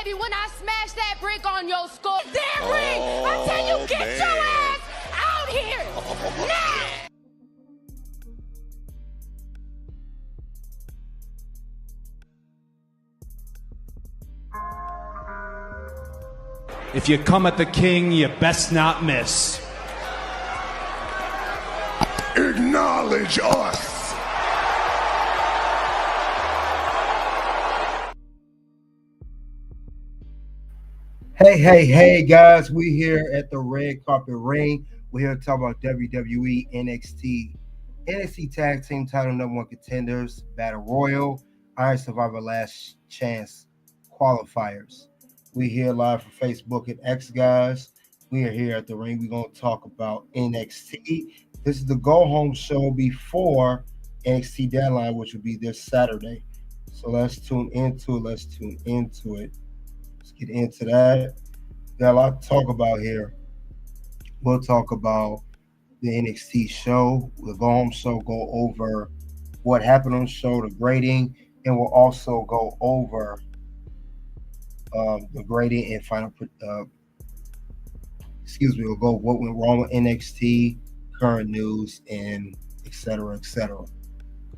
baby, when I smash that brick on your skull. Damn ring! I tell you, get your ass out here! Now! If you come at the king, you best not miss. Acknowledge us. Hey, guys, we here at the Red Carpet Ring. We're here to talk about WWE NXT Tag Team Title #1 Contenders, Battle Royal, Iron Survivor Last Chance Qualifiers. We here live from Facebook and X, guys. We are here at the ring. We're going to talk about NXT. This is the go-home show before NXT Deadline, which will be this Saturday. So let's tune into it. Let's get into that. Got a lot to talk about here. We'll talk about the NXT show, the go-home show, go over what happened on the show, the grading, and we'll also go over the grading and final. We'll go what went wrong with NXT, current news, and etc.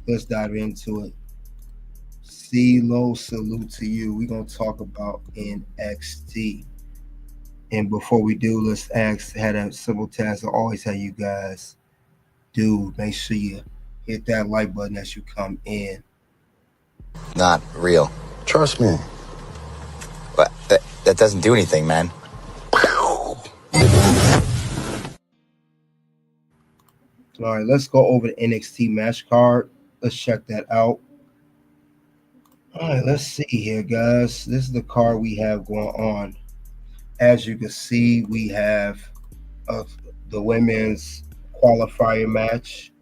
Let's dive into it. CeeLo, salute to you. We're gonna talk about NXT, and before we do, let's had a simple task I always have you guys do. Make sure you hit that like button as you come in. Not real. Trust me. But that doesn't do anything, man. All right, let's go over the NXT match card. Let's check that out. All right, let's see here, guys. This is the card we have going on. As you can see, we have the women's qualifier match.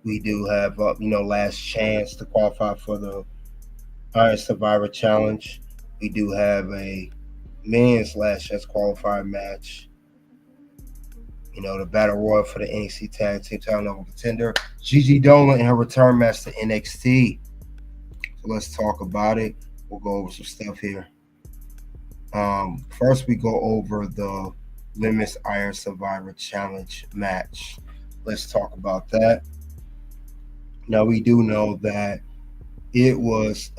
We do have, last chance to qualify for the Iron Survivor Challenge. We do have a men's last chance qualifier match. The Battle Royal for the NXT Tag Team Title #1 Contender. Gigi Dolin in her return match to NXT. So let's talk about it. We'll go over some stuff here. First, we go over the Women's Iron Survivor Challenge match. Let's talk about that. Now, we do know that it was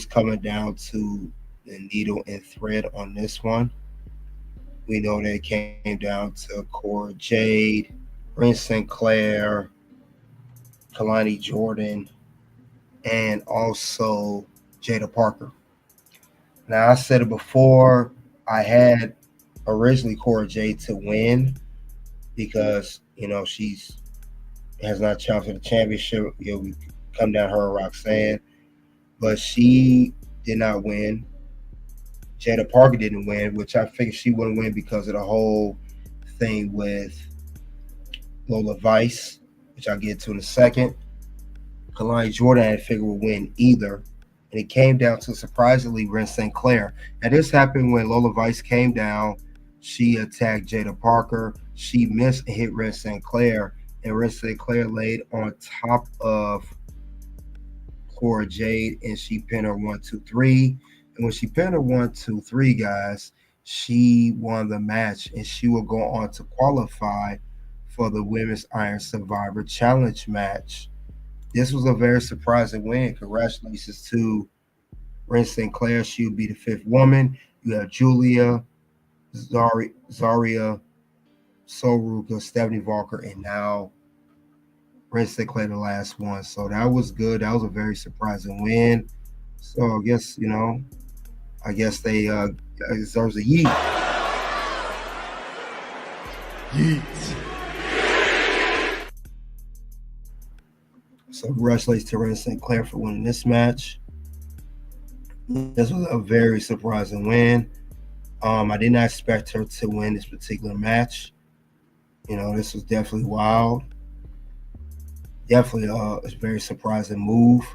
coming down to the needle and thread on this one. We know that it came down to Cora Jade, Ren Sinclair, Kalani Jordan, and also Jada Parker. Now, I said it before, I had originally Cora Jade to win because, she has not challenged for the championship. We come down her and Roxanne, but she did not win. Jada Parker didn't win, which I figured she wouldn't win because of the whole thing with Lola Vice, which I'll get to in a second. Kalani Jordan I didn't figure would win either. And it came down to, surprisingly, Ren Sinclair. Now, this happened when Lola Vice came down. She attacked Jada Parker. She missed and hit Ren Sinclair. And Ren Sinclair laid on top of Cora Jade, and she pinned her 1, 2, 3. And when she pinned her 1, 2, 3, guys, she won the match, and she will go on to qualify for the Women's Iron Survivor Challenge match. This was a very surprising win. Congratulations to Ren Sinclair. She will be the 5th woman. You have Julia, Zaria, Soruka, Stephanie Walker, and now Ren Sinclair, the last one. So that was good. That was a very surprising win. So I guess, they deserves a yeet. Yeet. So congratulations to Ren Sinclair for winning this match. This was a very surprising win. I did not expect her to win this particular match. This was definitely wild. Definitely a very surprising move,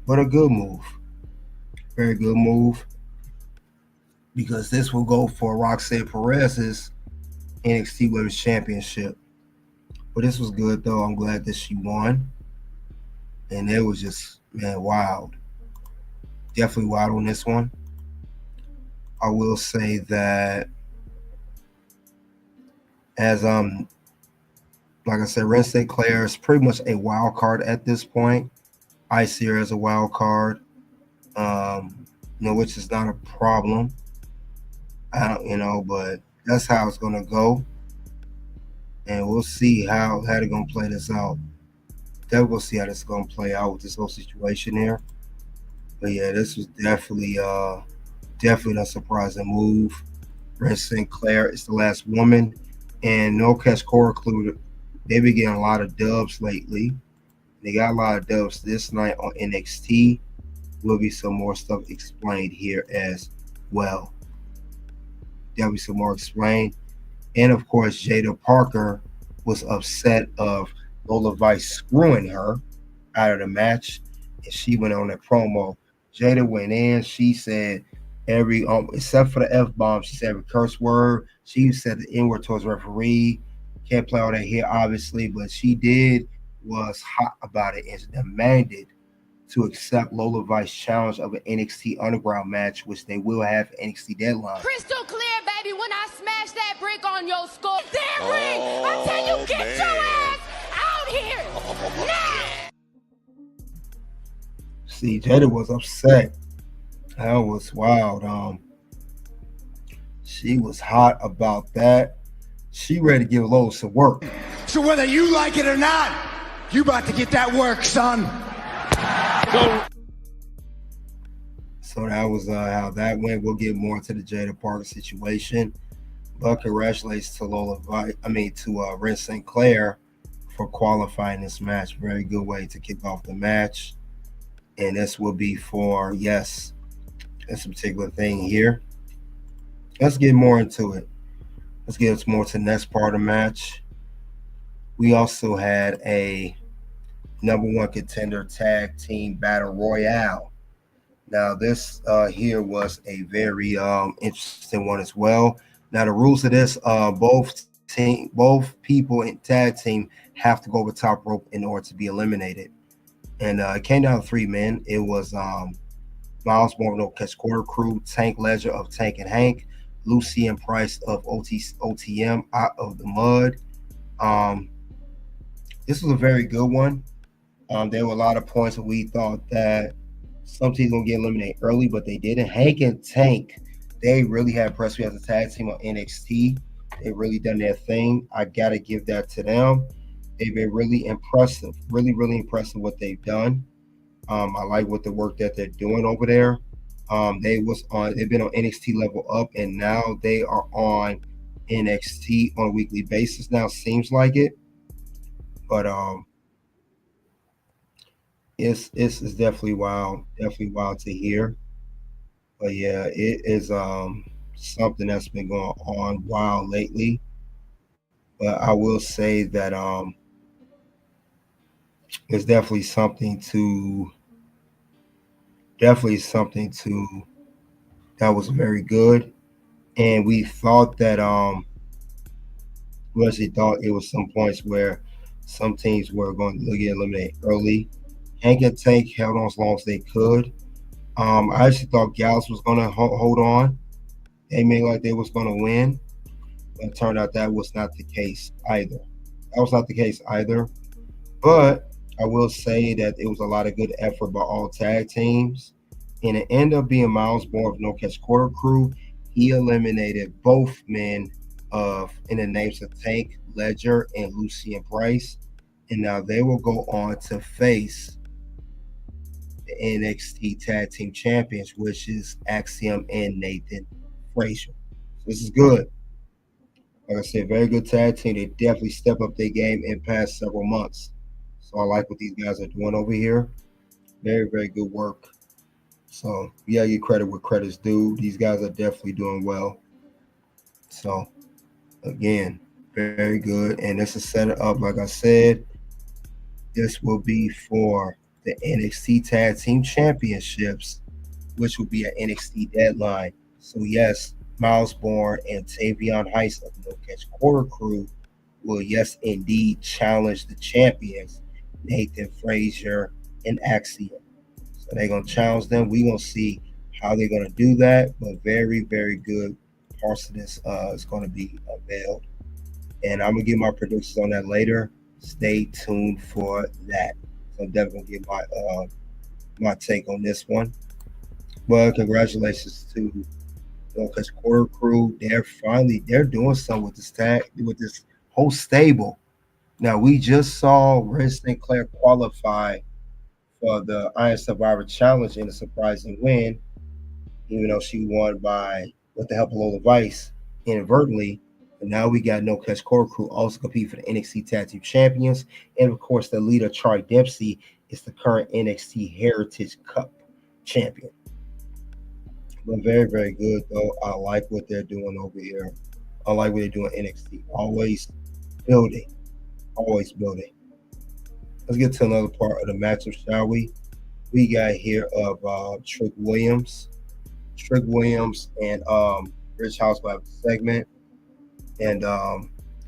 but a good move. Very good move, because this will go for Roxanne Perez's NXT Women's Championship. But this was good, though. I'm glad that she won. And it was just, wild. Definitely wild on this one. I will say that as like I said, Ren St. Clair is pretty much a wild card at this point. I see her as a wild card, which is not a problem. But that's how it's gonna go, and we'll see how they're gonna play this out. Then we'll see how this is gonna play out with this whole situation here. But yeah, this was definitely a surprising move. Ren St. Clair is the last woman, and No Catch Core included. They've been getting a lot of dubs lately. They got a lot of dubs this night on NXT. Will be some more stuff explained here as well. There'll be some more explained. And of course, Jada Parker was upset of Lola Vice screwing her out of the match. And she went on that promo. Jada went in. She said every except for the F-bomb, she said every curse word. She said the N-word towards the referee. Can't play all that here, obviously, but she was hot about it and demanded to accept Lola Vice's challenge of an NXT Underground match, which they will have NXT Deadline. Crystal clear, baby, when I smash that brick on your skull. Damn ring! I tell you, get your ass out here now! See, Jada was upset. That was wild. She was hot about that. She ready to give Lola some work. So whether you like it or not, you about to get that work, son. So that was how that went. We'll get more into the Jada Parker situation. But congratulations to Ren St. Clair for qualifying this match. Very good way to kick off the match. And this will be for, this particular thing here. Let's get more into it. Let's get us more to the next part of the match. We also had a #1 contender tag team battle royale. Now this here was a very interesting one as well. Now the rules of this, both people in tag team have to go over top rope in order to be eliminated. And it came down to 3 men. It was Miles Morgan, No Catch Quarter Crew, Tank Ledger of Tank and Hank, Lucien Price of OTM Out of the Mud. This was a very good one. There were a lot of points that we thought that some teams gonna get eliminated early, but they didn't. Hank and Tank, they really had impressed me as a tag team on NXT. They really done their thing. I gotta give that to them. They've been really impressive, really impressive what they've done. I like what the work that they're doing over there. They've been on NXT Level Up, and now they are on NXT on a weekly basis now, seems like it. But it's definitely wild to hear. But yeah, it is something that's been going on wild lately. But I will say that it's definitely something that was very good. And we thought that we actually thought it was some points where some teams were going to get eliminated early. Hank and Tank held on as long as they could. I actually thought Gallus was going to hold on. They made like they was going to win. But it turned out that was not the case either. But I will say that it was a lot of good effort by all tag teams. And it ended up being Miles Bourne of No Catch Quarter Crew. He eliminated both men in the names of Tank Ledger and Lucien Price. And now they will go on to face the NXT Tag Team Champions, which is Axiom and Nathan Frazier. So this is good. Like I said, very good tag team. They definitely step up their game in past several months. So I like what these guys are doing over here. Very, very good work. So yeah, you credit where credit's due. These guys are definitely doing well. So again, very good. And this is set up, like I said, this will be for the NXT Tag Team Championships, which will be an NXT Deadline. So yes, Miles Bourne and Tavion Heist of No Catch Quarter Crew will, yes, indeed challenge the champions, Nathan Frazier and Axiom. So they're going to challenge them. We're going to see how they're going to do that, but very, very good parts of this is going to be unveiled. And I'm going to give my predictions on that later. Stay tuned for that. So I'm definitely going to give my take on this one. But congratulations to because Quarter Crew, they're doing something with this whole stable. Now we just saw Red St. Clair qualify for the Iron Survivor Challenge in a surprising win, even though she won by with the help of Lola Vice inadvertently. And now we got No Catch Core Crew also compete for the NXT Tag Team Champions. And of course, the leader, Charlie Dempsey, is the current NXT Heritage Cup champion. But very, very good, though. I like what they're doing over here. I like what they're doing NXT. Always building. Always building. Let's get to another part of the matchup, shall we? We got here of Trick Williams. Trick Williams and Rich House will have a segment. And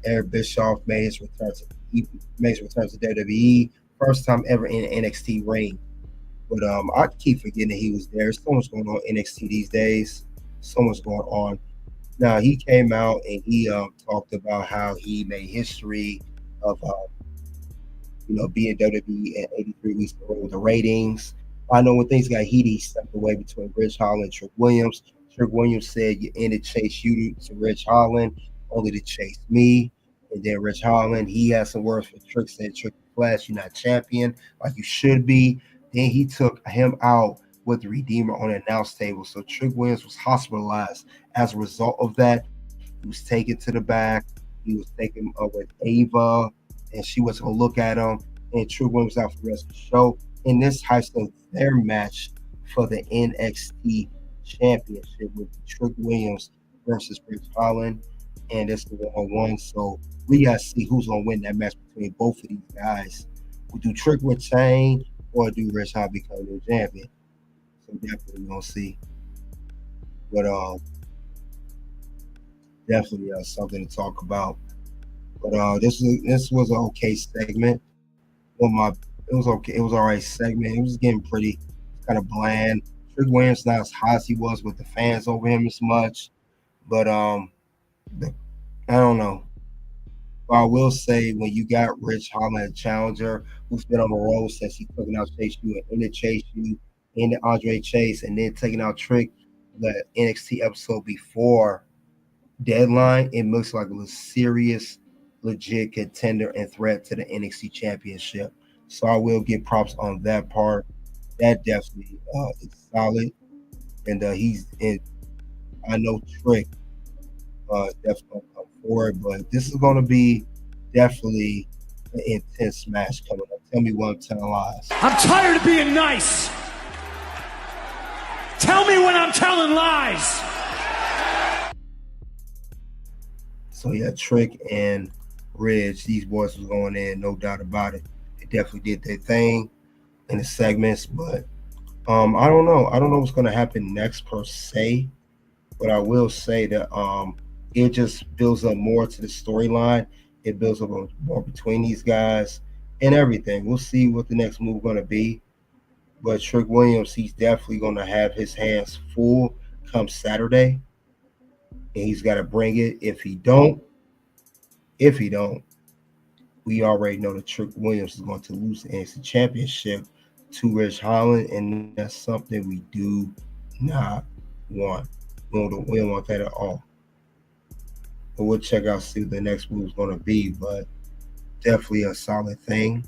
Eric Bischoff made his return to WWE. First time ever in an NXT ring. But I keep forgetting that he was there. So much going on in NXT these days. So much going on. Now, he came out and he talked about how he made history of being WWE at 83 weeks in a row with the ratings. I know when things got heated, he stepped away between Rich Holland and Trick Williams. Trick Williams said, "You ended chase you to Rich Holland, only to chase me." And then Rich Holland, he had some words for Trick, said, "Trick Flash, you're not champion like you should be." Then he took him out with the Redeemer on the announce table. So Trick Williams was hospitalized. As a result of that, he was taken to the back. He was taken with Ava, and she was going to look at him. And Trick Williams out for the rest of the show. And this heightens their match for the NXT Championship with Trick Williams versus Rich Holland. And it's the 1-on-1. So we got to see who's going to win that match between both of these guys. We do Trick retain or do Rich Holland become the champion? So definitely gonna see. But definitely something to talk about. But this was an okay segment. It was okay. It was all right segment. It was getting pretty kind of bland. Trick Williams not as hot as he was with the fans over him as much. But I don't know. But I will say, when you got Rich Holland, a challenger, who's been on the road since he took out Chase U and ended Chase U, ended Andre Chase, and then taking out Trick, the NXT episode before Deadline, it looks like a serious, legit contender and threat to the NXT Championship. So I will give props on that part. That definitely is solid. And I know Trick definitely going to come forward, but this is going to be definitely an intense match coming up. Tell me when I'm telling lies. I'm tired of being nice. Tell me when I'm telling lies. So yeah, Trick and Ridge, these boys was going in, no doubt about it. They definitely did their thing in the segments, but I don't know. I don't know what's going to happen next per se, but I will say that it just builds up more to the storyline. It builds up more between these guys and everything. We'll see what the next move going to be. But Trick Williams, he's definitely going to have his hands full come Saturday. And he's got to bring it. If he don't, we already know that Trick Williams is going to lose the NXT Championship to Rich Holland. And that's something we do not want. We don't want that at all. But we'll check out, see what the next move is going to be. But definitely a solid thing.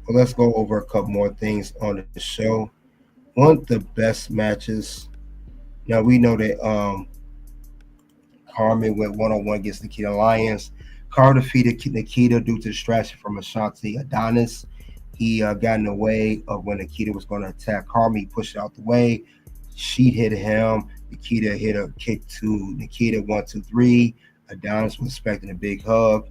Well, let's go over a couple more things on the show. One of the best matches. Now, we know that Karmen went one-on-one against Nikkita Lyons. Carl defeated Nikkita due to distraction from Ashanti Adonis. He got in the way of when Nikkita was going to attack Karmen. He pushed out the way. She hit him. Nikkita hit a kick to Nikkita, 1, 2, 3. Adonis was expecting a big hug,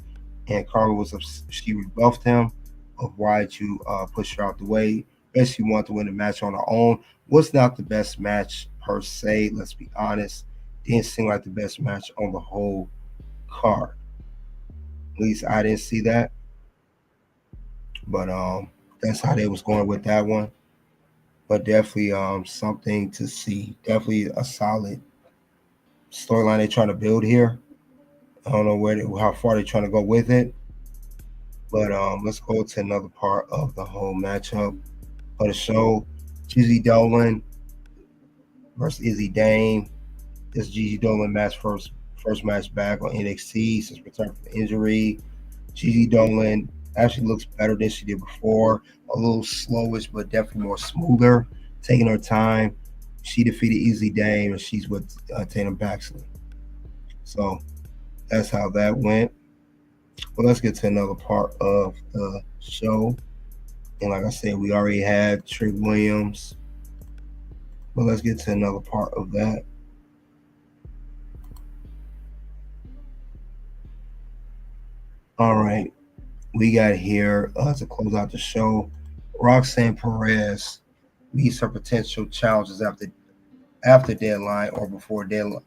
and Karmen she rebuffed him of why you push her out the way. Basically wanted to win the match on her own. Was not the best match per se, let's be honest. Didn't seem like the best match on the whole card. At least I didn't see that. But that's how they was going with that one. but definitely something to see. Definitely a solid storyline they're trying to build here. I don't know how far they're trying to go with it, but let's go to another part of the whole matchup of the show. Gigi Dolin versus Izzy Dame. This Gigi Dolin match first match back on NXT since return from injury. Gigi Dolin actually looks better than she did before. A little slowish, but definitely more smoother, taking her time. She defeated Izzy Dame, and she's with Tatum Paxley. So that's how that went. But let's get to another part of the show. And like I said, we already had Trick Williams. But let's get to another part of that. All right. We got here to close out the show. Roxanne Perez meets her potential challenges after deadline or before deadline.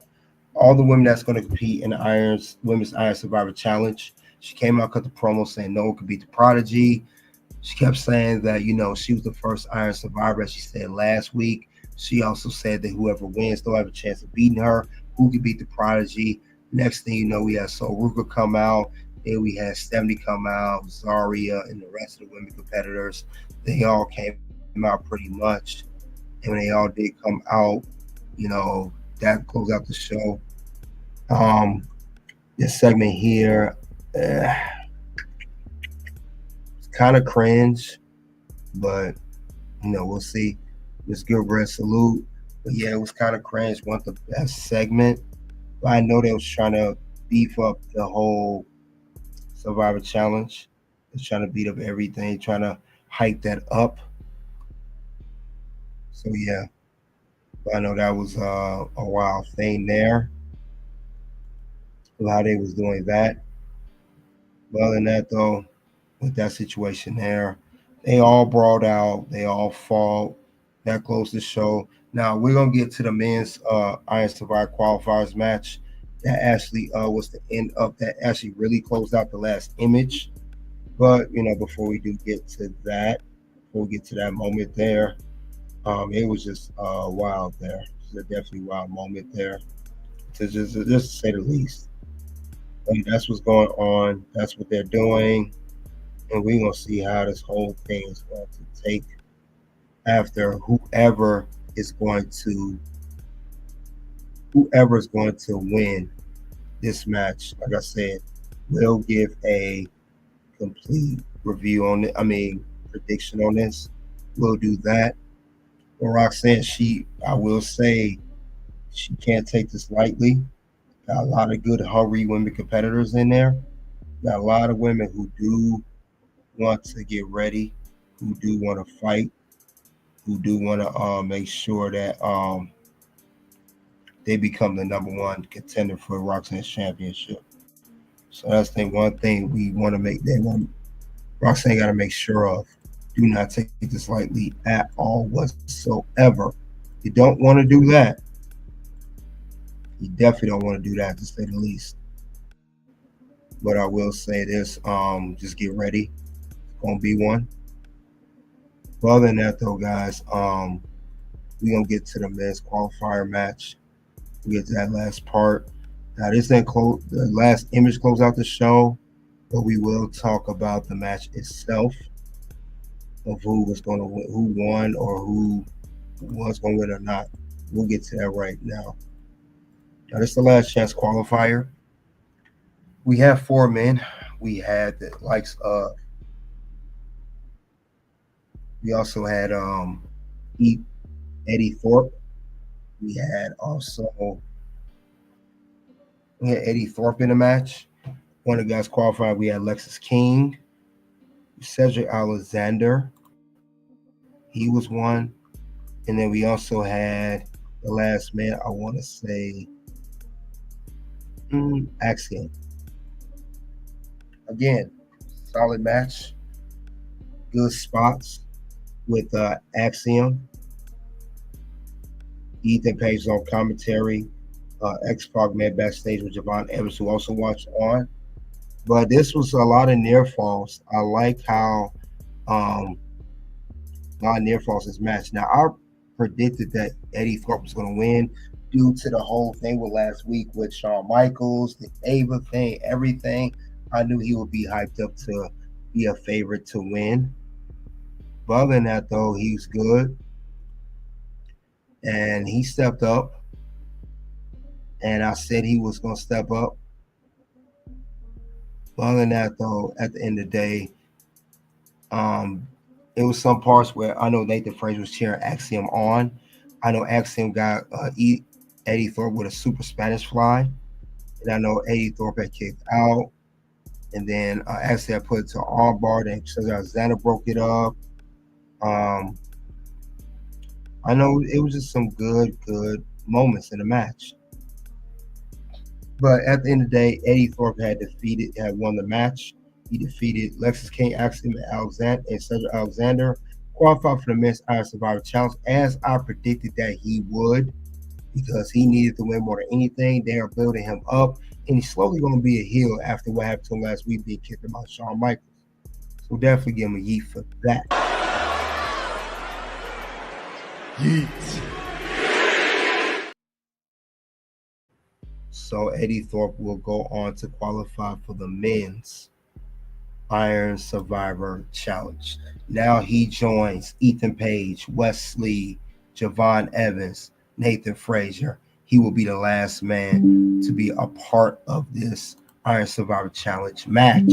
All the women that's going to compete in the Women's Iron Survivor Challenge. She came out, cut the promo saying no one could beat the Prodigy. She kept saying that, she was the first Iron Survivor, as she said last week. She also said that whoever wins, they'll have a chance of beating her. Who could beat the Prodigy? Next thing you know, we had Soruka come out. Then we had Stephanie come out, Zaria, and the rest of the women competitors. They all came out pretty much. And when they all did come out, that closed out the show. This segment here, it's kind of cringe, but we'll see. Miss Gilbreth, salute. But yeah, it was kind of cringe. Wasn't the best segment, but I know they was trying to beef up the whole Survivor Challenge. They're trying to beat up everything, trying to hype that up. So yeah, but I know that was a wild thing there. How they was doing that. But other than that, though, with that situation there, they all brought out, they all fought. That closed the show. Now we're gonna get to the men's Iron Survivor qualifiers match. That actually was the end of that. Actually, really closed out the last image. But before we do get to that, moment there, it was just wild there. It's a definitely wild moment there, to just say the least. That's what's going on. That's what they're doing, and we're gonna see how this whole thing is going to take after whoever is going to win this match. Like I said, we'll give a complete review on it. Prediction on this. We'll do that. But Roxanne, I will say, she can't take this lightly. Got a lot of good, hungry women competitors in there. Got a lot of women who do want to get ready, who do want to fight, who do want to make sure that they become the #1 contender for Roxanne's championship. So that's one thing we want to make. Roxanne got to make sure of. Do not take this lightly at all whatsoever. You don't want to do that. You definitely don't want to do that, to say the least. But I will say this, just get ready. It's going to be one. But other than that, though, guys, we're going to get to the men's qualifier match. We get to that last part. Now, this ain't the last image close out the show, but we will talk about the match itself, of who won, or who was going to win or not. We'll get to that right now. Now, this is the last chance qualifier. We have 4 men. We had the likes of. We also had Eddie Thorpe. We had Eddie Thorpe in the match. One of the guys qualified. We had Lexus King, Cedric Alexander. He was one. And then we also had the last man, I want to say, Axiom. Again, solid match. Good spots with Axiom. Ethan Page was on commentary. X-Pac met backstage with Javon Evans, who also watched on. But this was a lot of near falls. I like how near falls this match. Now, I predicted that Eddie Thorpe was going to win due to the whole thing with last week with Shawn Michaels, the Ava thing, everything. I knew he would be hyped up to be a favorite to win. But other than that, though, he's good. And he stepped up. And I said he was going to step up. But other than that, though, at the end of the day, it was some parts where I know Nathan Frazier was cheering Axiom on. I know Axiom got Eddie Thorpe with a super Spanish fly. And I know Eddie Thorpe had kicked out. And then Axiom put it to armbar. Then Alexander broke it up. I know it was just some good moments in the match. But at the end of the day, Eddie Thorpe had won the match. He defeated Lexus King, Axiom, and Cedric Alexander, qualified for the Men's Iron Survivor Challenge, as I predicted that he would, because he needed to win more than anything. They are building him up, and he's slowly going to be a heel after what happened to him last week, being kicked by Shawn Michaels. So definitely give him a yeet for that. Yeet. So Eddie Thorpe will go on to qualify for the Men's Iron Survivor Challenge. Now he joins Ethan Page, Wesley, Javon Evans, Nathan Frazier. He will be the last man to be a part of this Iron Survivor Challenge match.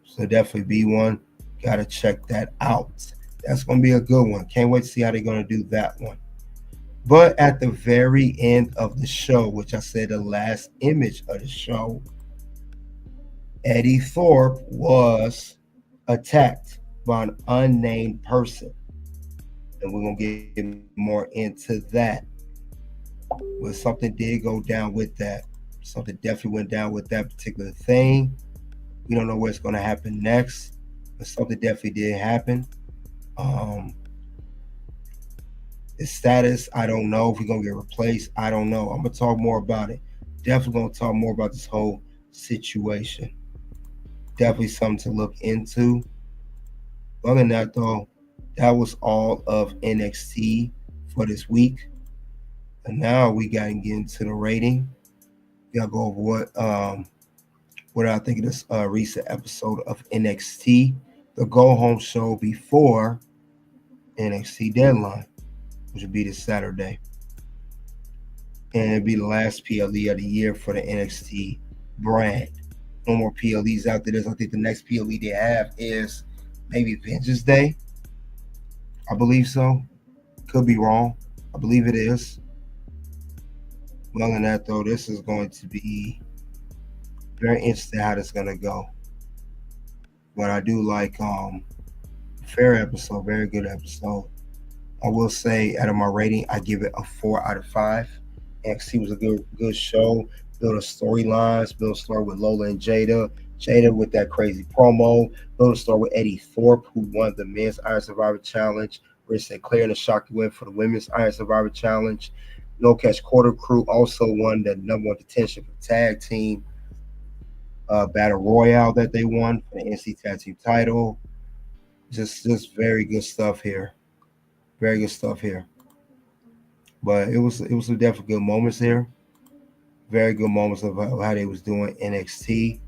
So definitely be one. Got to check that out. That's going to be a good one. Can't wait to see how they're going to do that one. But at the very end of the show, which I said the last image of the show, Eddie Thorpe was attacked by an unnamed person. And we're going to get more into that. But something did go down with that. Something definitely went down with that particular thing. We don't know what's going to happen next, but something definitely did happen. His status, I don't know. If we're going to get replaced, I don't know. I'm going to talk more about it. Definitely going to talk more about this whole situation. Definitely something to look into. Other than that, though, that was all of NXT for this week. And now we got to get into the rating. We got to go over what I think of this recent episode of NXT, the go-home show before NXT Deadline, which would be this Saturday. And it'd be the last PLE of the year for the NXT brand. No more PLEs out there. I think the next PLE they have is maybe Vengeance Day. I believe so. Could be wrong. I believe it is. Other than that, though, this is going to be very interesting how this is going to go. But I do like fair episode, very good episode. I will say, out of my rating, I give it a 4 out of 5. NXT was a good show. Build a storylines, build a story with Lola and Jada. Jada with that crazy promo. Build a story with Eddie Thorpe, who won the Men's Iron Survivor Challenge. Rhea Sinclair in a shocking win for the Women's Iron Survivor Challenge. No Catch Quarter Crew also won the number 1 contention for tag team battle royale that they won for the NXT Tag Team title. Just very good stuff here. Very good stuff here. But it was some definitely good moments here. Very good moments of how they was doing NXT.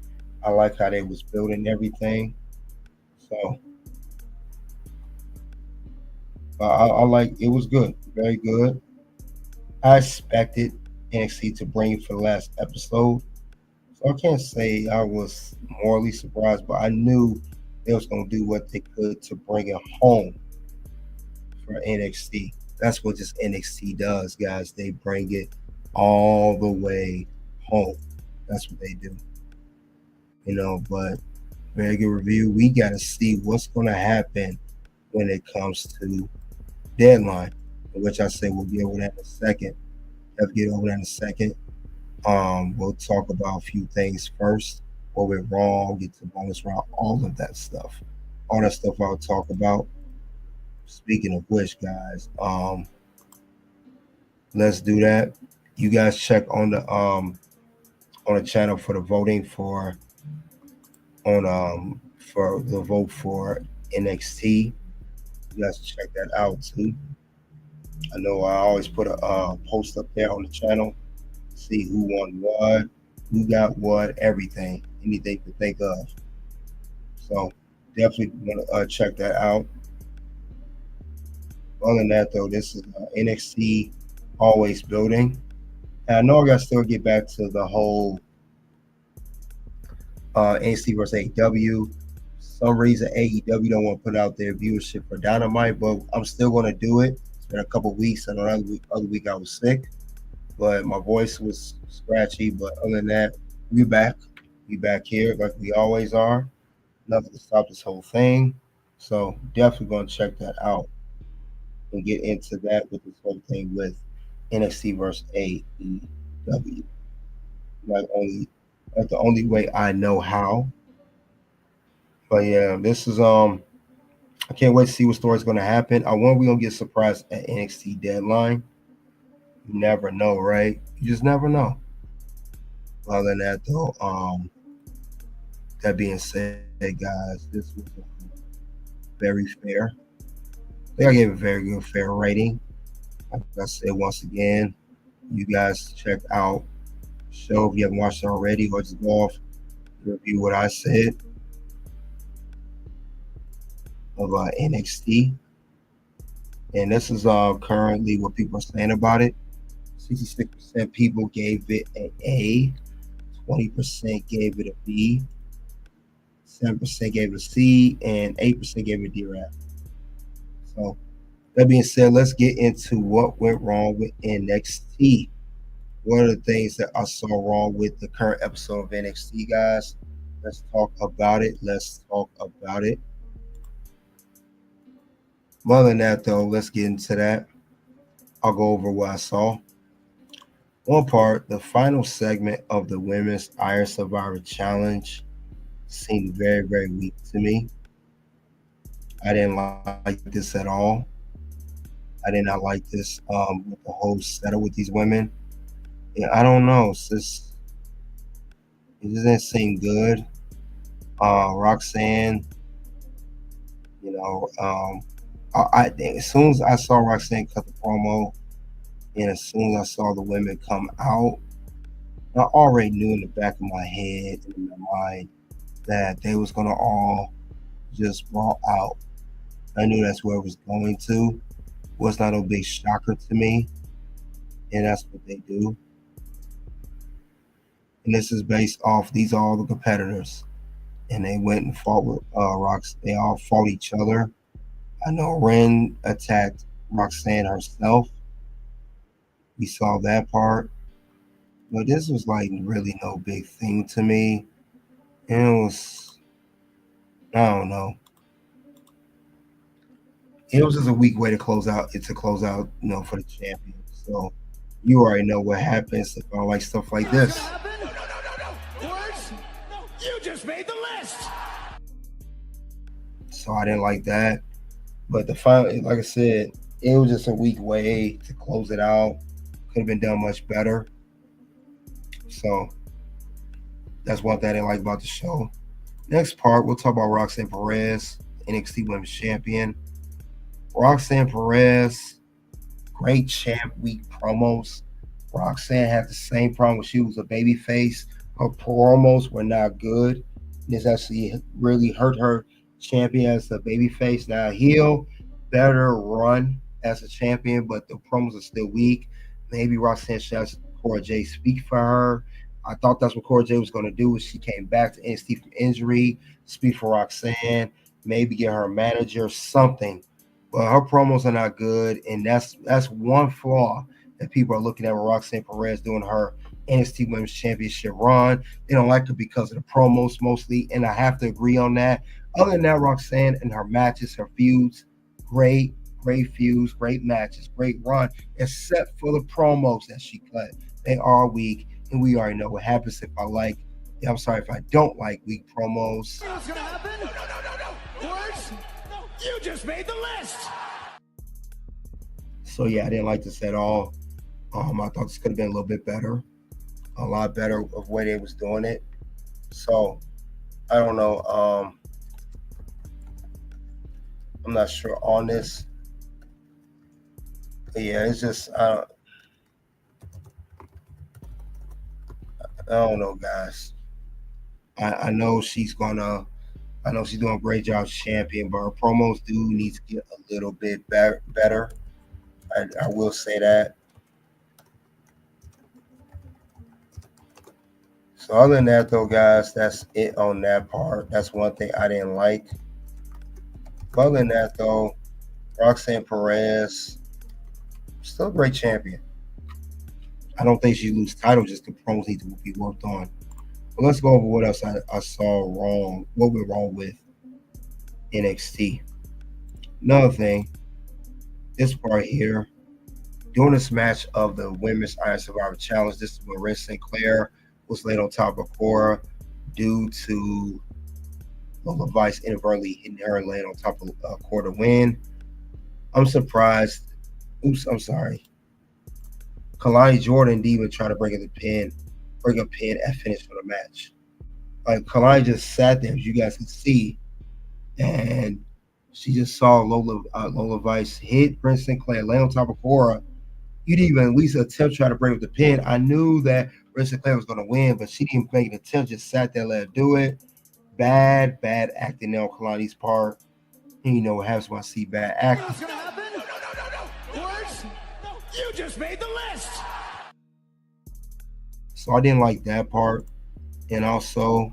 I like how they was building everything. So I like it was good. Very good. I expected NXT to bring it for the last episode. So I can't say I was morally surprised, but I knew they was going to do what they could to bring it home for NXT. That's what just NXT does, guys. They bring it all the way home. That's what they do. But very good review. We got to see what's going to happen when it comes to Deadline, which I say we'll get over that in a second. We'll talk about a few things first. What went wrong, get to the bonus round, all of that stuff. All that stuff I'll talk about. Speaking of which, guys, let's do that. You guys check on the channel for the voting for the vote for NXT. You guys check that out too. I know I always put a post up there on the channel. See who won what, who got what, everything, anything to think of. So definitely want to check that out. Other than that, though, this is NXT always building. And I know I got to still get back to the whole NXT versus AEW. Some reason AEW don't want to put out their viewership for Dynamite, but I'm still going to do it. It's been a couple weeks, and another week I was sick, but my voice was scratchy. But other than that, we back here like we always are. Nothing to stop this whole thing. So definitely going to check that out and get into that with this whole thing with NXT versus AEW. Like the only way I know how. But yeah, this is I can't wait to see what story's gonna happen. I wonder we're gonna get surprised at NXT deadline. You never know, right? You just never know. Other than that though, that being said, guys, this was very fair. I think I gave a very good fair rating. Like I said once again, you guys check out the show if you haven't watched it already, or just go off review what I said of NXT. And this is currently what people are saying about it. 66% people gave it an A, 20% gave it a B, 7% gave it a C, and 8% gave it a D rap. So that being said, let's get into what went wrong with NXT. What are the things that I saw wrong with the current episode of NXT, guys? Let's talk about it. More than that, though, let's get into that. I'll go over what I saw. One part, the final segment of the Women's Iron Survivor Challenge seemed very, very weak to me. I didn't like this at all. I did not like this with the whole setup with these women. Yeah, I don't know. It just didn't seem good. Roxanne, you know, as soon as I saw Roxanne cut the promo, and as soon as I saw the women come out, I already knew in the back of my head and in my mind that they was gonna all just brawl out. I knew that's where it was going to. Was not a big shocker to me, and that's what they do. And this is based off, these are all the competitors, and they went and fought with Rox. They all fought each other. I know Ren attacked Roxanne herself. We saw that part. But this was like really no big thing to me. And it was, I don't know. It was just a weak way to close out, for the champion. So you already know what happens if I don't like stuff like this. No. Words? No. You just made the list. So I didn't like that. But the final, like I said, it was just a weak way to close it out. Could have been done much better. So that's one thing I didn't like about the show. Next part, we'll talk about Roxanne Perez, NXT Women's Champion. Roxanne Perez, great champ week promos. Roxanne had the same problem when she was a babyface. Her promos were not good. This actually really hurt her champion as a babyface. Now heel, better run as a champion, but the promos are still weak. Maybe Roxanne should have Cora J speak for her. I thought that's what Cora J was going to do when she came back to NXT from injury, speak for Roxanne, maybe get her manager, something. But her promos are not good, and that's one flaw that people are looking at with Roxanne Perez doing her NXT Women's Championship run. They don't like her because of the promos mostly, and I have to agree on that. Other than that, Roxanne and her matches, her feuds, great feuds, great matches, great run, except for the promos that she cut. They are weak, and we already know what happens if I don't like weak promos. What's gonna happen? No. Words? No. You just made the list. So yeah, I didn't like this at all. I thought this could have been a little bit better, a lot better of the way they was doing it. So I don't know. I'm not sure on this. But yeah, it's just I don't know, guys. I know she's doing a great job as champion, but her promos do need to get a little bit better. I will say that. So other than that, though, guys, that's it on that part. That's one thing I didn't like. But other than that, though, Roxanne Perez, still a great champion. I don't think she lose title, just the promos need to be worked on. But let's go over what else I saw wrong, what went wrong with NXT. Another thing, this part here, during this match of the Women's Iron Survivor Challenge, this is when Red Sinclair was laid on top of Cora due to Lola Vice inadvertently hitting her and laying on top of Cora to win. I'm surprised. Oops, I'm sorry. Kalani Jordan didn't even try to bring a pin at finish for the match. Like Kalani just sat there, as you guys can see, and she just saw Lola Vice hit Prince Sinclair, lay on top of Cora. You didn't even at least attempt to try to break up the pin. I knew that Prince Sinclair was going to win, but she didn't make an attempt, just sat there, let her do it. Bad acting there on Kalani's part. And you know what happens when I see bad acting. What's gonna happen? No. Words? No. You just made the list. So I didn't like that part. And also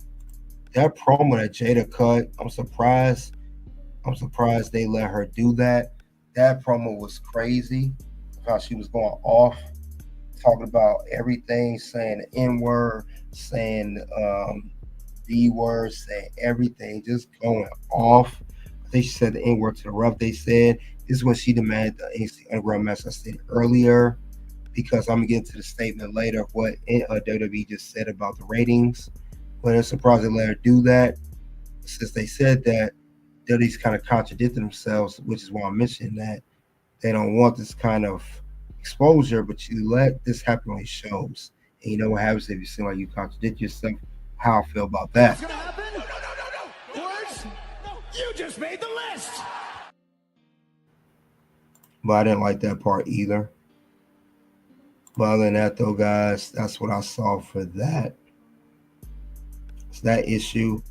that promo that Jada cut, I'm surprised they let her do that. That promo was crazy. How she was going off, talking about everything, saying the N-word, saying D word, saying everything, just going off. I think she said the N-word to the ref. They said this is when she demanded the NXT Underground match I said earlier, because I'm gonna get into the statement later of what WWE just said about the ratings. But it's surprised they let her do that, since they said that WWE's kind of contradicted themselves, which is why I'm mentioning that they don't want this kind of exposure, but you let this happen on these shows. And you know what happens if you seem like you contradict yourself? How I feel about that. What's gonna happen? No. Words? No. You just made the list. But I didn't like that part either. But other than that, though, guys, that's what I saw for that. It's that issue.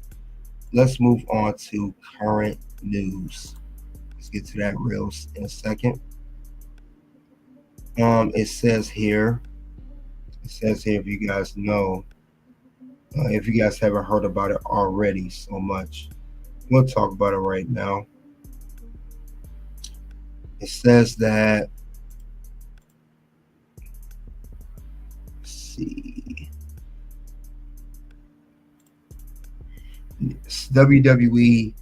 Let's move on to current news. Let's get to that real in a second. It says here, if you guys know, if you guys haven't heard about it already so much, we'll talk about it right now. It says that, let's see, WWE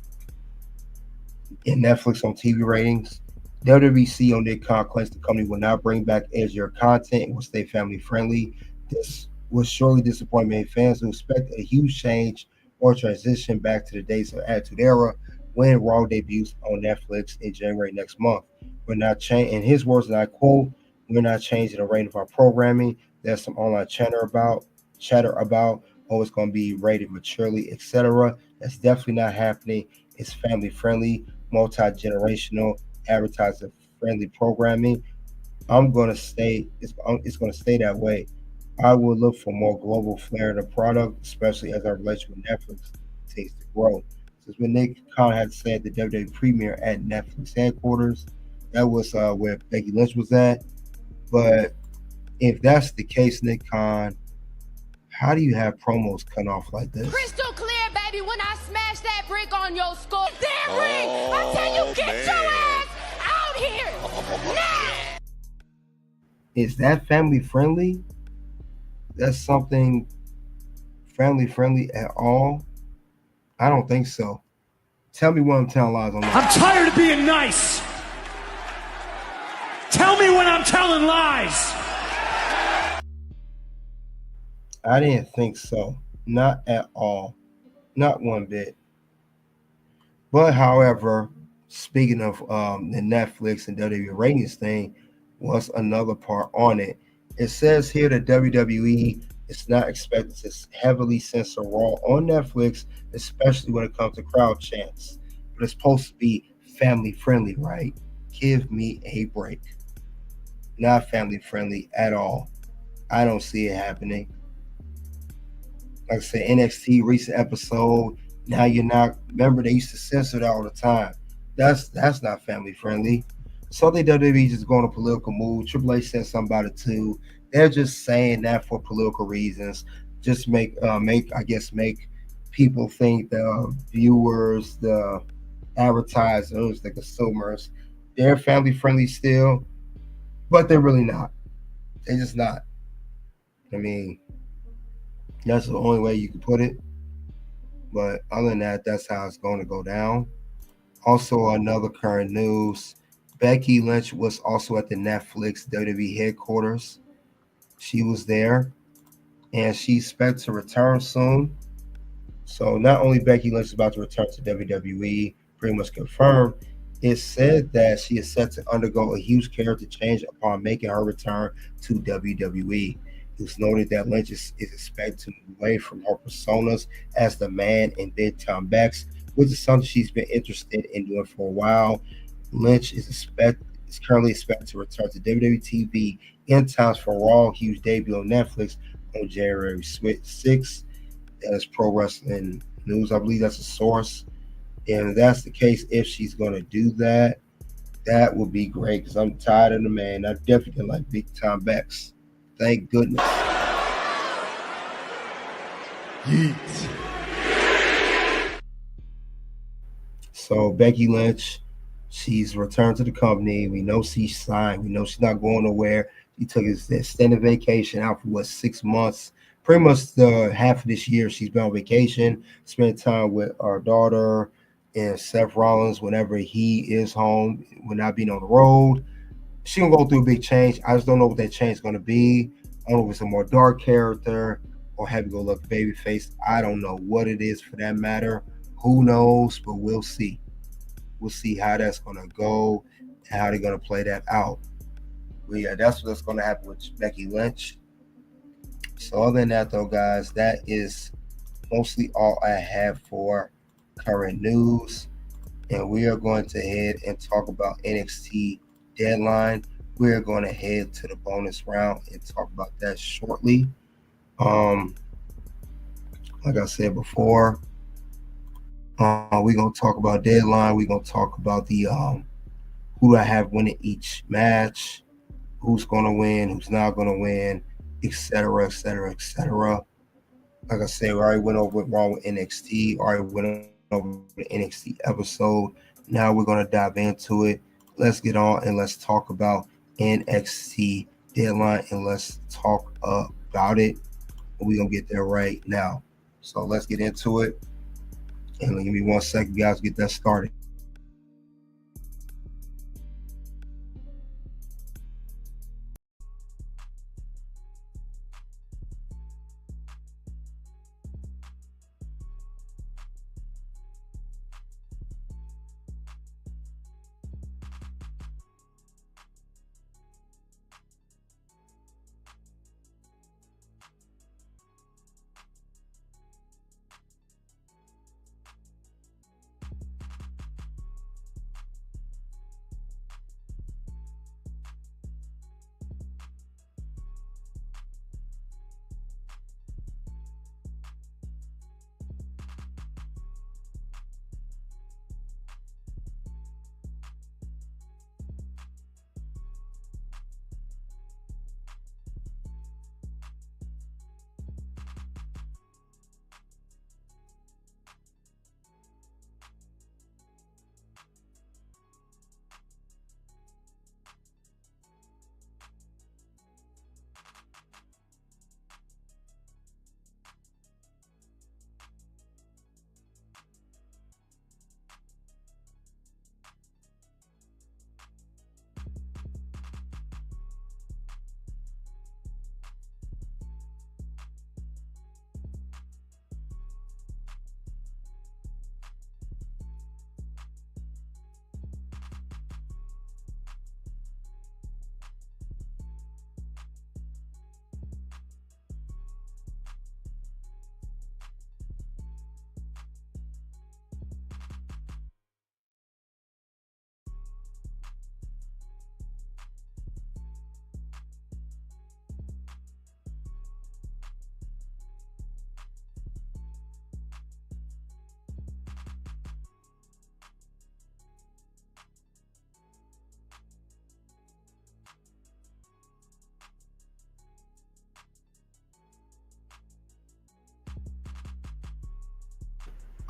and Netflix on TV ratings. WWE CEO Nick Khan claims the company will not bring back edgier content and will stay family friendly. This will surely disappoint many fans who expect a huge change or transition back to the days of Attitude Era when Raw debuts on Netflix in January next month. We're not changing, in his words, and I quote, "We're not changing the rate of our programming. There's some online chatter about, oh, it's going to be rated maturely, etc. That's definitely not happening. It's family friendly, multi-generational, advertiser friendly programming. I'm going to stay. It's going to stay that way. I will look for more global flair in the product, especially as our relationship with Netflix takes to grow." Since when Nick Khan had said the WWE premiere at Netflix headquarters, that was where Becky Lynch was at. But if that's the case, Nick Khan, how do you have promos cut off like this? Crystal clear, baby, when I smash that brick on your skull. Damn ring! I tell you, get your ass out here now! Is that family friendly? That's something family friendly at all? I don't think so. Tell me when I'm telling lies on that. I'm tired of being nice. Tell me when I'm telling lies. I didn't think so. Not at all. Not one bit. But however, speaking of the Netflix and WWE ratings thing, was another part on it. It says here that WWE is not expected to heavily censor Raw on Netflix, especially when it comes to crowd chants. But it's supposed to be family friendly, right? Give me a break. Not family friendly at all. I don't see it happening. Like I said, NXT recent episode. Now you're not. Remember, they used to censor that all the time. That's not family friendly. So they WWE just going a political move. Triple H said something about it too. They're just saying that for political reasons. Just make make people think the viewers, the advertisers, the consumers, they're family friendly still, but they're really not. They're just not. I mean, that's the only way you can put it. But other than that, that's how it's going to go down. Also, another current news, Becky Lynch was also at the Netflix WWE headquarters. She was there, and she's expected to return soon. So not only Becky Lynch is about to return to WWE, pretty much confirmed, it's said that she is set to undergo a huge character change upon making her return to WWE. It was noted that Lynch is expected to move away from her personas as the man in Big Time Backs, which is something she's been interested in doing for a while. Lynch is currently expected to return to WWE TV in times for Raw, huge debut on Netflix on January 6th. That is Pro Wrestling News. I believe that's a source. And if that's the case, if she's going to do that, that would be great because I'm tired of the man. I definitely like Big Time Backs. Thank goodness. Yeet. So Becky Lynch, she's returned to the company. We know she's signed. We know she's not going nowhere. She took his extended vacation out for 6 months. Pretty much the half of this year she's been on vacation, spending time with our daughter and Seth Rollins whenever he is home, when not being on the road. She's gonna go through a big change. I just don't know what that change is gonna be. I don't know if it's a more dark character or happy-go-lucky babyface. I don't know what it is for that matter. Who knows? But we'll see. We'll see how that's gonna go and how they're gonna play that out. But yeah, that's what's gonna happen with Becky Lynch. So other than that, though, guys, that is mostly all I have for current news. And we are going to head and talk about NXT Deadline. We're going to head to the bonus round and talk about that shortly. Like I said before, we're going to talk about Deadline. We're going to talk about the who do I have winning each match, who's going to win, who's not going to win, etc., etc., etc. Like I said, we already went over what's wrong with NXT. Already went over the NXT episode. Now we're going to dive into it. Let's get on and let's talk about NXT Deadline and let's talk about it. We're going to get there right now. So let's get into it. And give me 1 second, guys, get that started.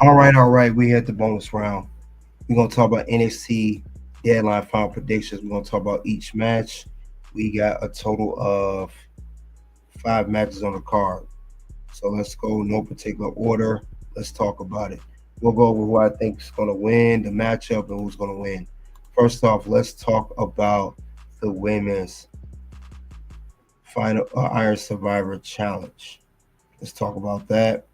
All right. We had the bonus round. We're gonna talk about NXT deadline final predictions. We're gonna talk about each match. We got a total of 5 matches on the card. So let's go no particular order. Let's talk about it. We'll go over who I think is gonna win, the matchup, and who's gonna win. First off, let's talk about the women's final Iron Survivor Challenge. Let's talk about that.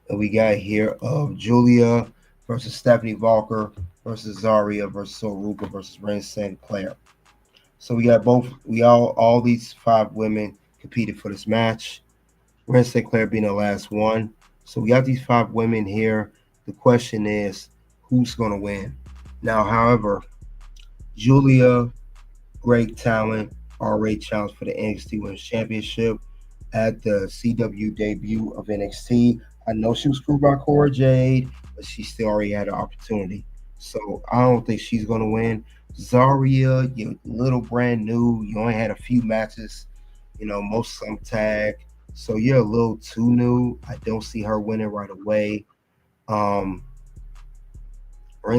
And we got here of Julia versus Stephanie Walker versus Zaria versus Soruka versus Ren Sinclair. So we got all these 5 women competed for this match. Ren Sinclair being the last one. So we got these 5 women here. The question is, who's going to win? Now, however, Julia, great talent, already challenged for the NXT Women's Championship at the CW debut of NXT. I know she was screwed by Cora Jade, but she still already had an opportunity. So I don't think she's going to win. Zaria, you're little brand new. You only had a few matches, most some tag. So you're a little too new. I don't see her winning right away. Ren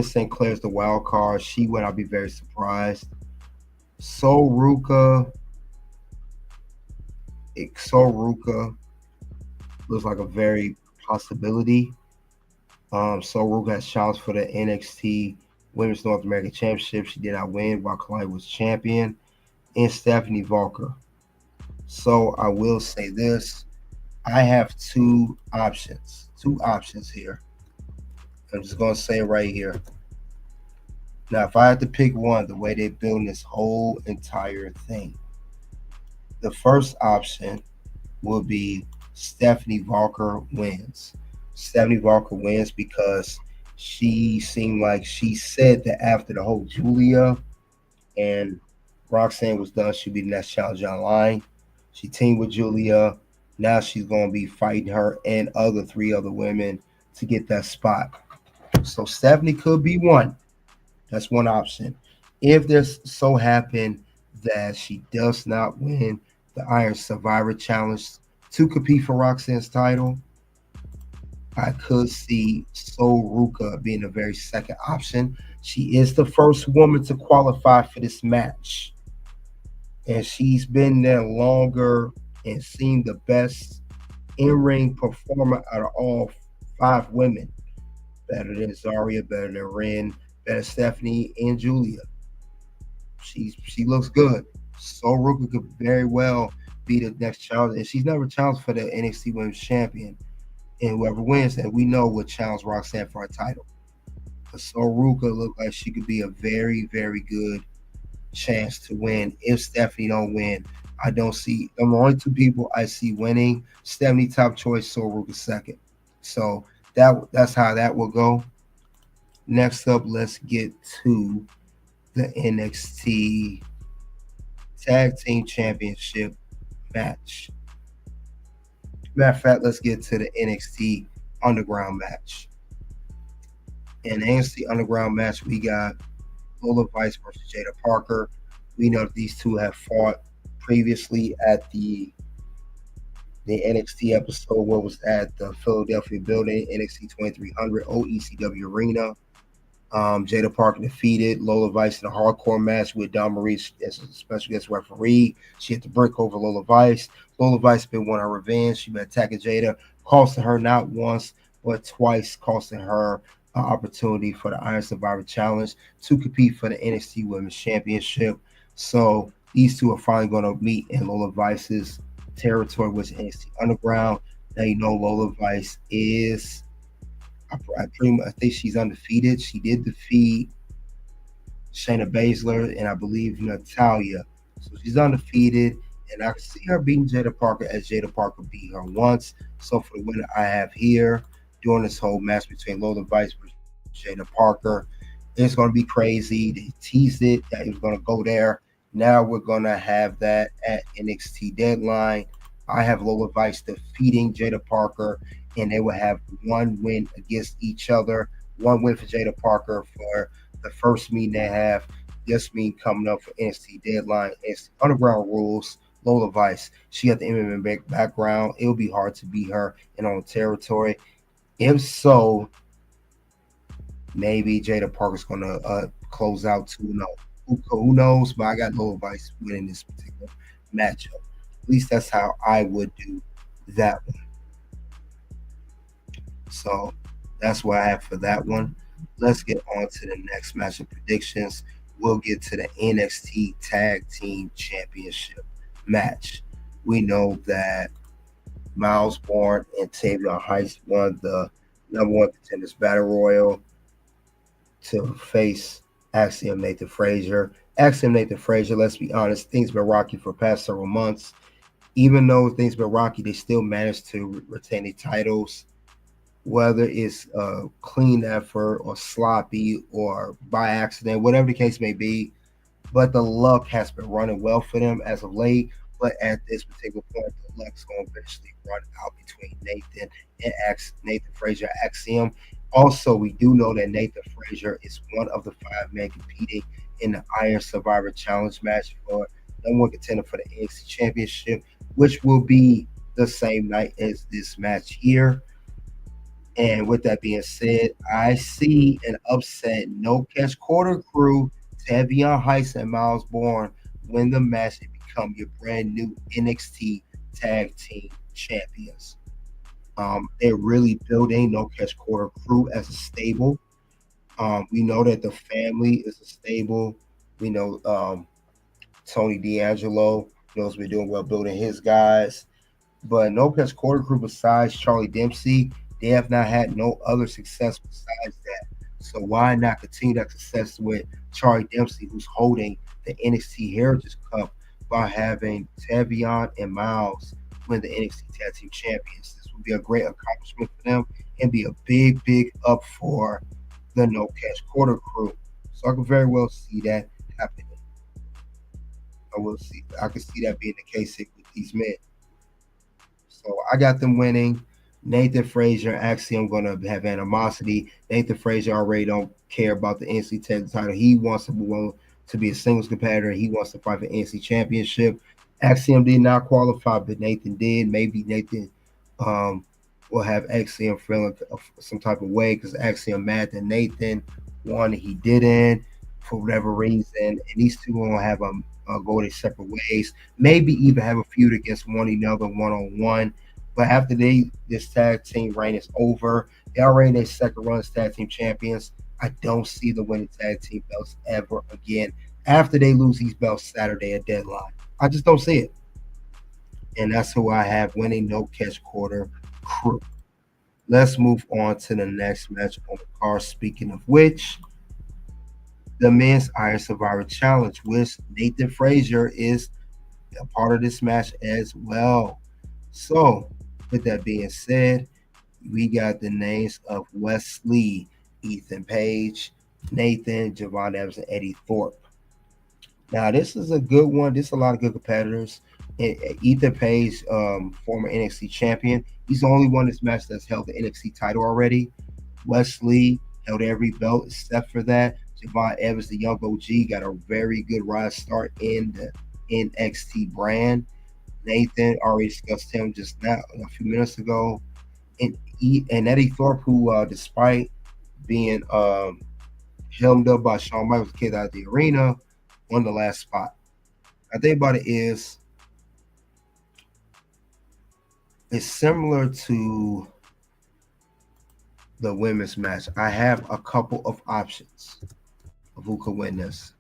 Sinclair's the wild card. She win, I'll be very surprised. Soruka looks like a very possibility. Soruka has challenged for the NXT Women's North American Championship. She did not win while Kalai was champion. And Stephanie Walker. So I will say this. I have 2 options. 2 options here. I'm just going to say it right here. Now, if I had to pick one, the way they're building this whole entire thing, the first option will be Stephanie Walker wins. Stephanie Walker wins because she seemed like she said that after the whole Julia and Roxanne was done, she'd be the next challenger online. She teamed with Julia. Now she's going to be fighting her and 3 other women to get that spot. So Stephanie could be one. That's one option. If there's so happen that she does not win the Iron Survivor Challenge to compete for Roxanne's title, I could see Soruka being a very second option. She is the first woman to qualify for this match. And she's been there longer and seemed the best in-ring performer out of all 5 women. Better than Zaria, better than Ren, better than Stephanie and Julia. She looks good. Soruka could very well be the next challenger. And she's never challenged for the NXT Women's Champion. And whoever wins that, we know would challenge Roxanne for a title. But Soruka looked like she could be a very, very good chance to win. If Stephanie don't win, I don't see the only 2 people I see winning. Stephanie top choice, Soruka second. So that's how that will go. Next up, let's get to the NXT Tag Team Championship match. Matter of fact, let's get to the NXT Underground match. In the NXT Underground match, we got Lola Vice versus Jada Parker. We know that these 2 have fought previously at the NXT episode. What was at the Philadelphia building, NXT 2300 OECW Arena. Jada Parker defeated Lola Vice in a hardcore match with Dawn Marie as a special guest referee. She had to break over Lola Vice. Lola Vice been wanting her revenge. She been attacking Jada, costing her not once but twice, costing her an opportunity for the Iron Survivor Challenge to compete for the NXT Women's Championship. So these 2 are finally going to meet in Lola Vice's territory, which is NXT Underground. Now you know Lola Vice is, I think she's undefeated. She did defeat Shayna Baszler and I believe Natalya. So she's undefeated, and I can see her beating Jada Parker as Jada Parker beat her once. So for the winner I have here during this whole match between Lola Vice versus Jada Parker, it's going to be crazy. They teased it that it was going to go there. Now we're going to have that at NXT Deadline. I have Lola Vice defeating Jada Parker, and they will have 1 win against each other. 1 win for Jada Parker for the first meeting they have. This meeting coming up for NXT Deadline. It's Underground rules. Lola Vice, she got the MMA background. It'll be hard to beat her in her own territory. If so, Maybe Jada Parker's going to close out 2-0. Who knows? But I got no advice winning this particular matchup. At least that's how I would do that one. So that's what I have for that one. Let's get on to the next matchup predictions. We'll get to the NXT Tag Team Championship match. We know that Miles Bourne and Tavion Heights won the #1 Contenders Battle Royal to face Axiom Nathan Frazier. Axiom Nathan Frazier, let's be honest, things been rocky for the past several months. Even though things been rocky, they still managed to retain the titles. Whether it's a clean effort or sloppy or by accident, whatever the case may be. But the luck has been running well for them as of late. But at this particular point, the luck's going to eventually run out between Nathan and Nathan Frazier Axiom. Also, we do know that Nathan Frazier is one of the 5 men competing in the Iron Survivor Challenge match for #1 contender for the NXT Championship, which will be the same night as this match here. And with that being said, I see an upset no catch quarter crew, Tavion Heights and Miles Bourne win the match and become your brand new NXT Tag Team Champions. They're really building no catch quarter crew as a stable. We know that the family is a stable. We know Tony D'Angelo knows we're doing well building his guys. But no catch quarter crew besides Charlie Dempsey, they have not had no other success besides that. So why not continue that success with Charlie Dempsey, who's holding the NXT Heritage Cup, by having Tavion and Miles win the NXT Tag Team Champions? This would be a great accomplishment for them and be a big up for the no catch quarter crew. So I can very well see that happening. I can see that being the case with these men. So I got them winning. Nathan Frazier, Axiom going to have animosity. Nathan Frazier already don't care about the NXT Tag title. He wants to move on to be a singles competitor. He wants to fight for NXT Championship. Axiom did not qualify, but Nathan did. Maybe Nathan will have Axiom feeling some type of way because Axiom mad that Nathan won and he didn't for whatever reason. And these two will have go their separate ways. Maybe even have a feud against one another one-on-one. But after this tag team reign is over, they already in their second run as tag team champions. I don't see them winning tag team belts ever again after they lose these belts Saturday at Deadline. I just don't see it. And that's who I have winning no catch quarter crew. Let's move on to the next match on the card. Speaking of which, the men's Iron Survivor Challenge, which Nathan Frazier is a part of this match as well. So, with that being said, we got the names of Wesley, Ethan Page, Nathan, Javon Evans, and Eddie Thorpe. Now, this is a good one. There's a lot of good competitors. Ethan Page, former NXT champion, he's the only one in this match that's held the NXT title already. Wesley held every belt except for that. Javon Evans, the young OG, got a very good rise start in the NXT brand. Nathan, already discussed him just now a few minutes ago. And Eddie Thorpe, who despite being helmed up by Shawn Michaels kicked out of the arena, won the last spot. I think about it is it's similar to the women's match. I have a couple of options of who could win this.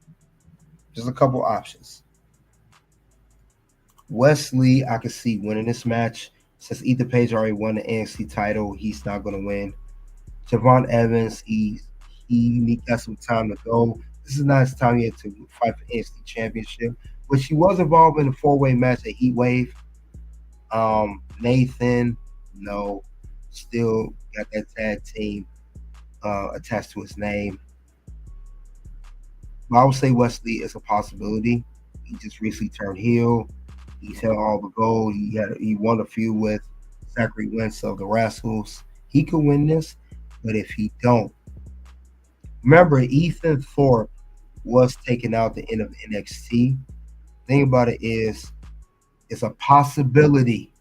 Just a couple options. Wesley, I could see winning this match. Since Ethan Page already won the NXT title, he's not going to win. Javon Evans, he got some time to go. This is not his time yet to fight for NXT Championship, which he was involved in a 4-way match at Heat Wave. Nathan, no, still got that tag team attached to his name. But I would say Wesley is a possibility. He just recently turned heel. He's held all the gold. He won a feud with Zachary Wentz of the Rascals. He could win this, but if he don't, remember Ethan Thorpe was taken out the end of NXT. Thing about it is, it's a possibility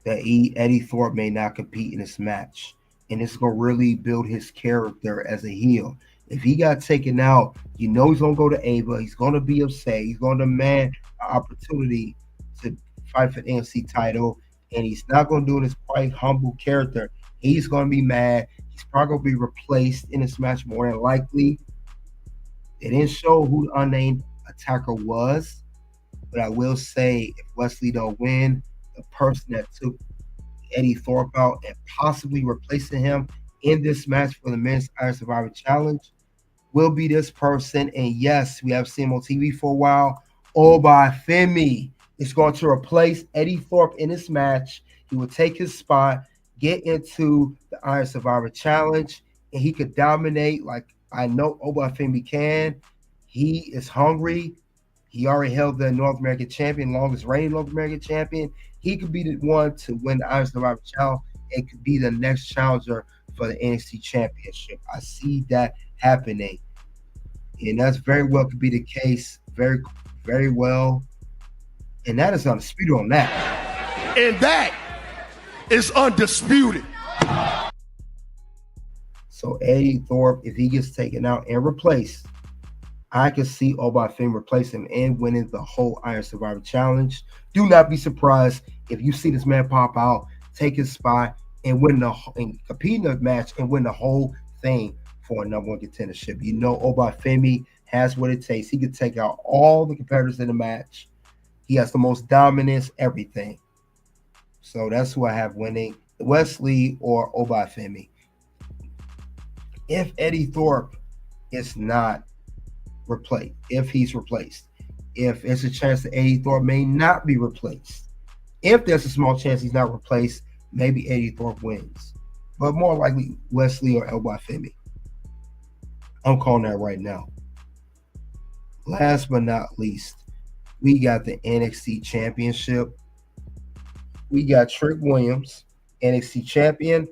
that Eddie Thorpe may not compete in this match. and it's gonna really build his character as a heel. If he got taken out, you know he's gonna go to Ava. He's gonna be upset. He's gonna demand an opportunity to fight for the NXT title, and he's not gonna do it in his quite humble character. He's gonna be mad. He's probably gonna be replaced in this match more than likely. They didn't show who the unnamed attacker was, but I will say if Wesley don't win, the person that took Eddie Thorpe out and possibly replacing him in this match for the Men's Iron Survivor Challenge will be this person. And yes, we have seen him on TV for a while. Obafemi is going to replace Eddie Thorpe in this match. He will take his spot, get into the Iron Survivor Challenge, and he could dominate like I know Obafemi can. He is hungry. He already held the North American champion, longest reigning North American champion. He could be the one to win the Iron Survivor Challenge and could be the next challenger for the NXT Championship. I see that happening. And that's very well could be the case. Very, very well. And that is undisputed on that. And that is undisputed. So Eddie Thorpe, if he gets taken out and replaced, I can see Obafemi replace him and winning the whole Iron Survivor Challenge. Do not be surprised if you see this man pop out, take his spot, and compete in the match and win the whole thing for a number one contendership. You know Obafemi has what it takes. He can take out all the competitors in the match. He has the most dominance, everything. So that's who I have winning, Wesley or Obafemi. If Eddie Thorpe is not replaced, if he's replaced, if there's a chance that Eddie Thorpe may not be replaced, if there's a small chance he's not replaced, maybe Eddie Thorpe wins. But more likely Wesley or Obafemi. I'm calling that right now. Last but not least, we got the NXT Championship. We got Trick Williams, NXT champion,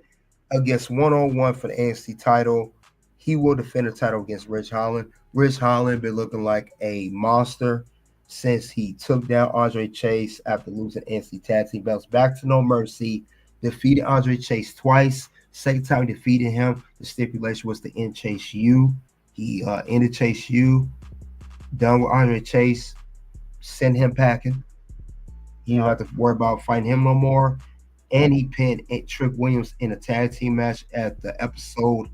against one-on-one for the NXT title. He will defend the title against Ridge Holland. Ridge Holland been looking like a monster since he took down Andre Chase after losing NXT Tag Team belts back to No Mercy, defeated Andre Chase twice. Second time he defeated him, the stipulation was to end Chase U. He ended Chase U, done with Andre Chase, sent him packing. You don't have to worry about fighting him no more. And he pinned Trick Williams in a tag team match at the episode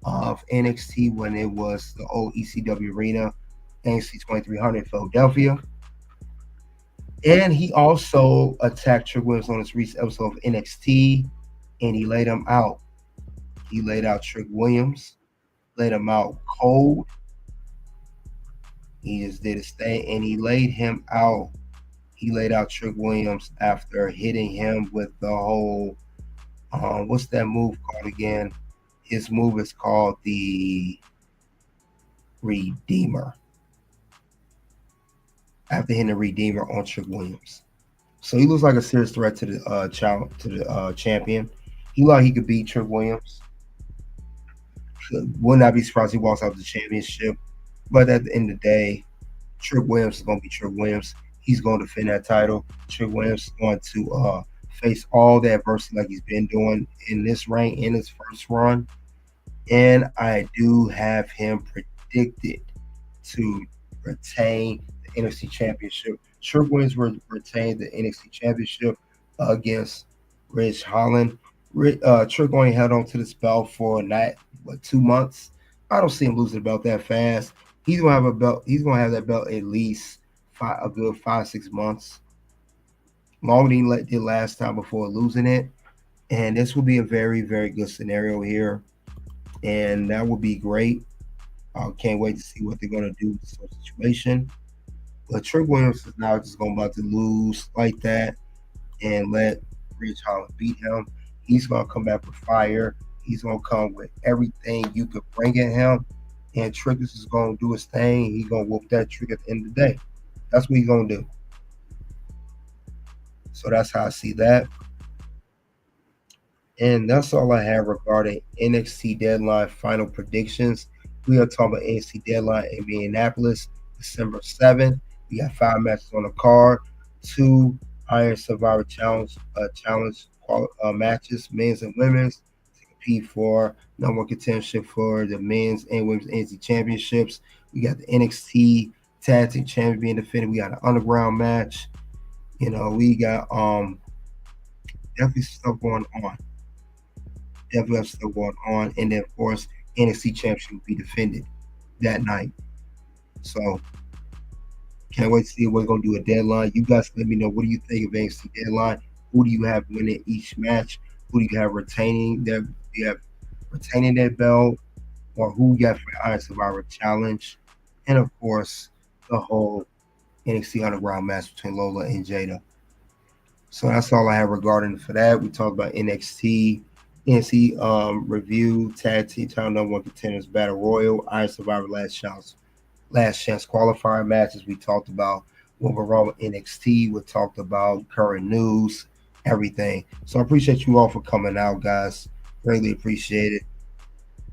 of NXT when it was the old ECW arena, NXT 2300 in Philadelphia. And he also attacked Trick Williams on his recent episode of NXT, and he laid him out. He laid out Trick Williams, laid him out cold. He just did his thing, and he laid him out. He laid out Trick Williams after hitting him with the whole, what's that move called again? His move is called the Redeemer. After hitting the Redeemer on Trick Williams. So he looks like a serious threat to the champion. He looked like he could beat Trick Williams. Would not be surprised if he walks out of the championship. But at the end of the day, Trick Williams is going to be Trick Williams. He's going to defend that title. Trick Williams is going to face all the adversity like he's been doing in this reign, in his first run. And I do have him predicted to retain the NXT Championship. Trick Williams will retain the NXT Championship against Ridge Holland. Trick only held on to this belt for 2 months. I don't see him losing the belt that fast. He's gonna have a belt. He's gonna have that belt at least a good 5-6 months, longer than he did last time before losing it. And this will be a very, very good scenario here, and that will be great. I can't wait to see what they're gonna do with this whole situation. But Trick Williams is now just about to lose like that and let Ridge Holland beat him. He's gonna come back with fire. He's gonna come with everything you could bring at him, and Trick is just gonna do his thing. He's gonna whoop that Trick at the end of the day. That's what he's gonna do. So that's how I see that. And that's all I have regarding NXT Deadline final predictions. We are talking about NXT Deadline in Minneapolis, December 7th. We got 5 matches on the card, 2 Iron Survivor Challenge matches, men's and women's, compete for number one contendership for the men's and women's NXT championships. We got the NXT Tag Team Championship being defended. We got an underground match. You know, we got definitely stuff going on. Definitely have stuff going on. And then, of course, NXT Championship will be defended that night. So, can't wait to see if we're going to do a deadline. You guys let me know, what do you think of NXT deadline? Who do you have winning each match? Who do you have retaining that belt? Or who you got for the Iron Survivor Challenge? And, of course, the whole NXT Underground match between Lola and Jada. So that's all I have regarding for that. We talked about NXT review, Tag Team Title number one contenders, Battle Royal, Iron Survivor Last Chance qualifier matches. We talked about what we're wrong with NXT. We talked about current news, everything. So I appreciate you all for coming out, guys. Greatly appreciate it.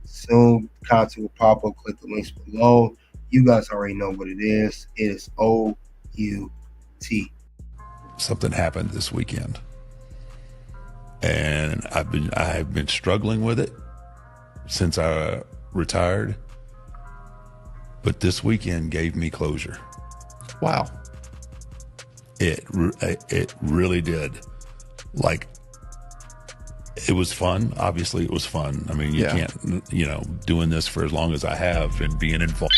Soon, content will pop up. Click the links below. You guys already know what it is. It is OUT. Something happened this weekend, and I have been struggling with it since I retired. But this weekend gave me closure. Wow. It really did. Like, it was fun. Obviously, it was fun. I mean, you can't, doing this for as long as I have and being involved.